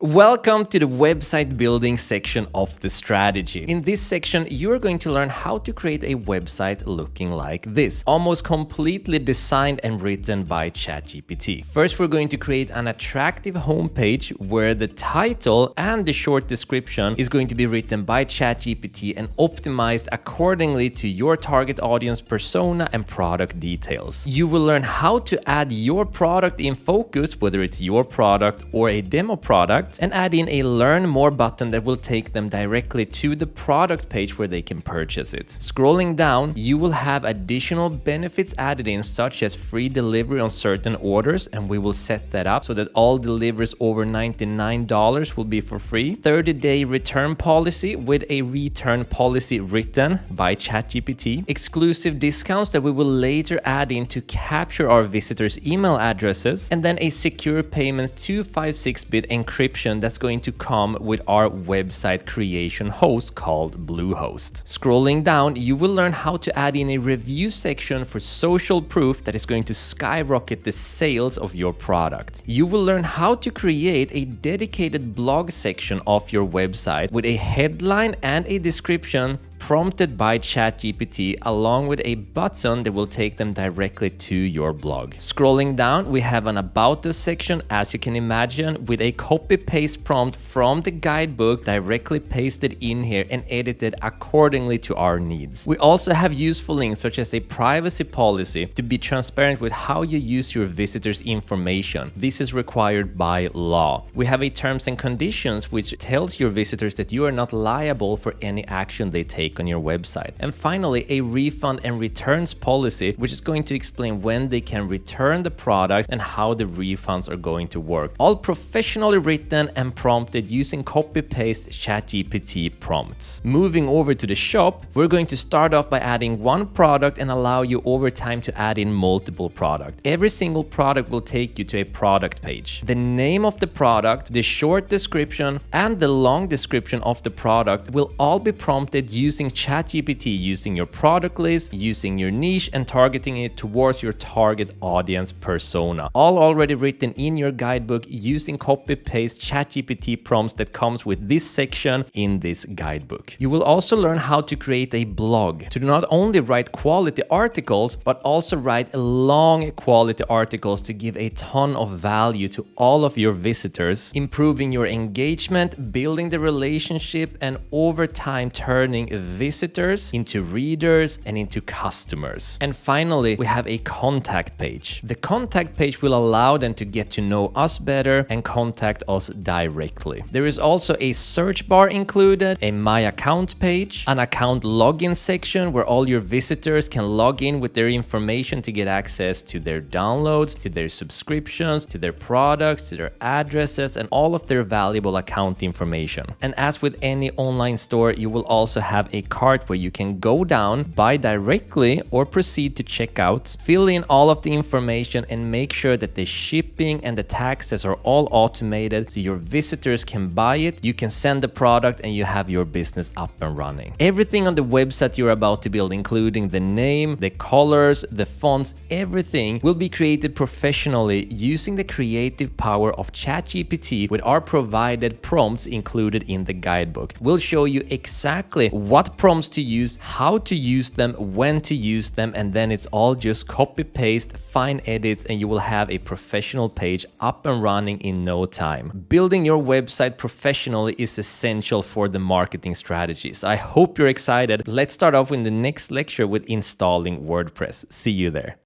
Welcome to the website building section of the strategy. In this section, you're going to learn how to create a website looking like this, almost completely designed and written by ChatGPT. First, we're going to create an attractive homepage where the title and the short description is going to be written by ChatGPT and optimized accordingly to your target audience persona and product details. You will learn how to add your product in focus, whether it's your product or a demo product, and add in a learn more button that will take them directly to the product page where they can purchase it. Scrolling down, you will have additional benefits added in, such as free delivery on certain orders, and we will set that up so that all deliveries over $99 will be for free. 30-day return policy with a return policy written by ChatGPT. Exclusive discounts that we will later add in to capture our visitors' email addresses, and then a secure payments 256-bit encryption that's going to come with our website creation host called Bluehost. Scrolling down, you will learn how to add in a review section for social proof that is going to skyrocket the sales of your product. You will learn how to create a dedicated blog section of your website with a headline and a description prompted by ChatGPT, along with a button that will take them directly to your blog. Scrolling down, we have an About Us section, as you can imagine, with a copy-paste prompt from the guidebook directly pasted in here and edited accordingly to our needs. We also have useful links such as a privacy policy to be transparent with how you use your visitors' information. This is required by law. We have a terms and conditions which tells your visitors that you are not liable for any action they take on your website. And finally, a refund and returns policy, which is going to explain when they can return the product and how the refunds are going to work. All professionally written and prompted using copy-paste ChatGPT prompts. Moving over to the shop, we're going to start off by adding one product and allow you over time to add in multiple products. Every single product will take you to a product page. The name of the product, the short description, and the long description of the product will all be prompted using ChatGPT, using your product list, using your niche, and targeting it towards your target audience persona. All already written in your guidebook using copy-paste ChatGPT prompts that comes with this section in this guidebook. You will also learn how to create a blog to not only write quality articles, but also write long quality articles to give a ton of value to all of your visitors, improving your engagement, building the relationship, and over time turning visitors into readers and into customers. And finally, we have a contact page. The contact page will allow them to get to know us better and contact us directly. There is also a search bar included, a My Account page, an account login section where all your visitors can log in with their information to get access to their downloads, to their subscriptions, to their products, to their addresses, and all of their valuable account information. And as with any online store, you will also have a cart where you can go down, buy directly, or proceed to checkout, fill in all of the information, and make sure that the shipping and the taxes are all automated so your visitors can buy it, you can send the product, and you have your business up and running. Everything on the website you're about to build, including the name, the colors, the fonts, everything will be created professionally using the creative power of ChatGPT with our provided prompts included in the guidebook. We'll show you exactly what prompts to use, how to use them, when to use them, and then it's all just copy paste, fine edits, and you will have a professional page up and running in no time. Building your website professionally is essential for the marketing strategies. I hope you're excited. Let's start off in the next lecture with installing WordPress. See you there.